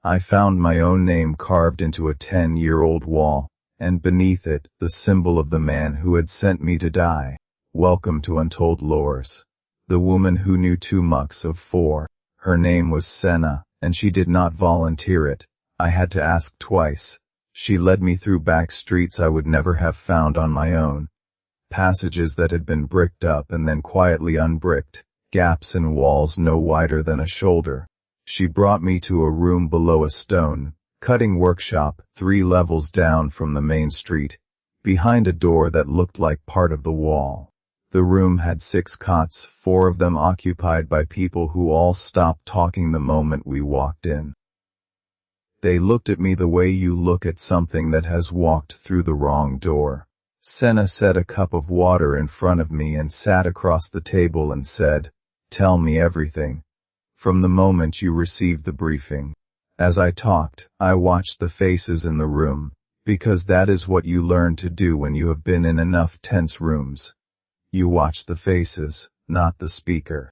I found my own name carved into a 10-year-old wall, and beneath it, the symbol of the man who had sent me to die. Welcome to Untold Lores. The woman who knew too much of 4. Her name was Senna, and she did not volunteer it. I had to ask twice. She led me through back streets I would never have found on my own. Passages that had been bricked up and then quietly unbricked, gaps in walls no wider than a shoulder. She brought me to a room below a stone cutting workshop 3 levels down from the main street, behind a door that looked like part of the wall. The room had 6 cots, 4 of them occupied by people who all stopped talking the moment we walked in. They looked at me the way you look at something that has walked through the wrong door. Senna set a cup of water in front of me and sat across the table and said, "Tell me everything. From the moment you received the briefing." As I talked, I watched the faces in the room, because that is what you learn to do when you have been in enough tense rooms. You watch the faces, not the speaker.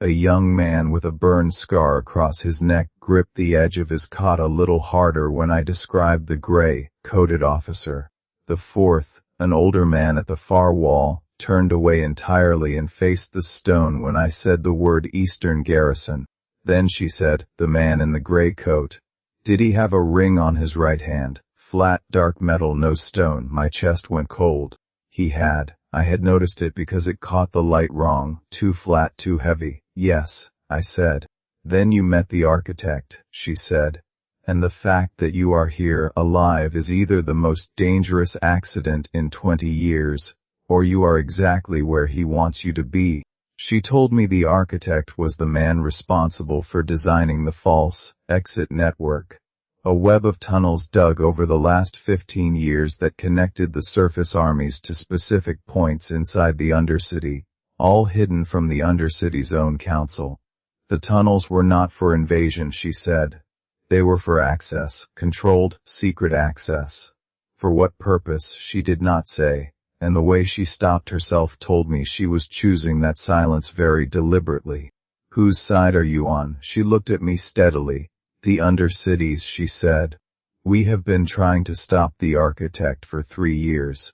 A young man with a burn scar across his neck gripped the edge of his cot a little harder when I described the gray-coated officer. The 4th, an older man at the far wall, turned away entirely and faced the stone when I said the word Eastern Garrison. Then she said, "The man in the gray coat. Did he have a ring on his right hand? Flat, dark metal, no stone." My chest went cold. He had. I had noticed it because it caught the light wrong, too flat, too heavy. "Yes," I said. "Then you met the architect," she said. "And the fact that you are here, alive, is either the most dangerous accident in 20 years, or you are exactly where he wants you to be." She told me the architect was the man responsible for designing the false exit network, a web of tunnels dug over the last 15 years that connected the surface armies to specific points inside the Undercity, all hidden from the Undercity's own council. The tunnels were not for invasion, she said. They were for access, controlled, secret access. For what purpose, she did not say. And the way she stopped herself told me she was choosing that silence very deliberately. "Whose side are you on?" She looked at me steadily. "The Undercity's," she said. "We have been trying to stop the architect for 3 years.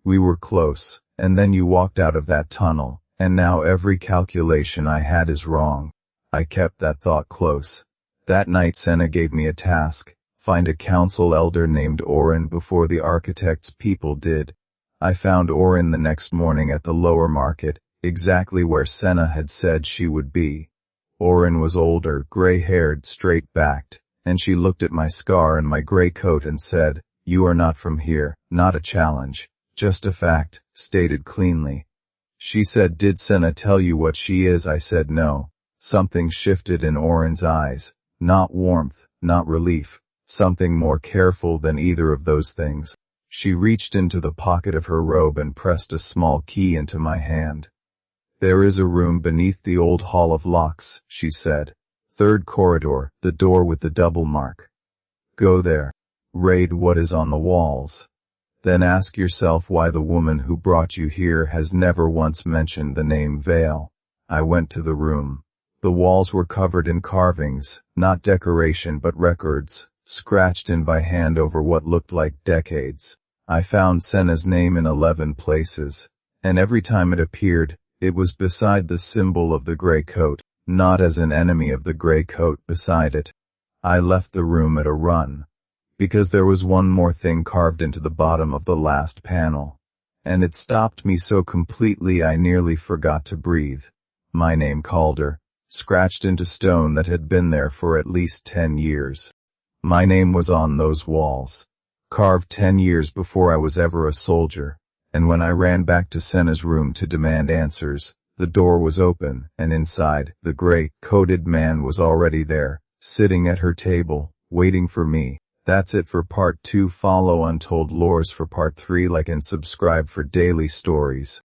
We were close, and then you walked out of that tunnel, and now every calculation I had is wrong." I kept that thought close. That night Senna gave me a task: find a council elder named Oren before the architect's people did. I found Oren the next morning at the lower market, exactly where Senna had said she would be. Oren was older, gray-haired, straight-backed, and she looked at my scar and my gray coat and said, "You are not from here." Not a challenge, just a fact, stated cleanly. She said, "Did Senna tell you what she is?" I said no. Something shifted in Oren's eyes, not warmth, not relief, something more careful than either of those things. She reached into the pocket of her robe and pressed a small key into my hand. "There is a room beneath the old Hall of Locks," she said. "3rd corridor, the door with the double mark. Go there. Raid what is on the walls. Then ask yourself why the woman who brought you here has never once mentioned the name Vale." I went to the room. The walls were covered in carvings, not decoration but records, scratched in by hand over what looked like decades. I found Senna's name in 11 places, and every time it appeared, it was beside the symbol of the gray coat, not as an enemy of the gray coat beside it. I left the room at a run, because there was one more thing carved into the bottom of the last panel, and it stopped me so completely I nearly forgot to breathe. My name, Calder, scratched into stone that had been there for at least 10 years. My name was on those walls, carved 10 years before I was ever a soldier, and when I ran back to Senna's room to demand answers, the door was open, and inside, the gray-coated man was already there, sitting at her table, waiting for me. That's it for part 2. Follow Untold Lores for part 3. Like and subscribe for daily stories.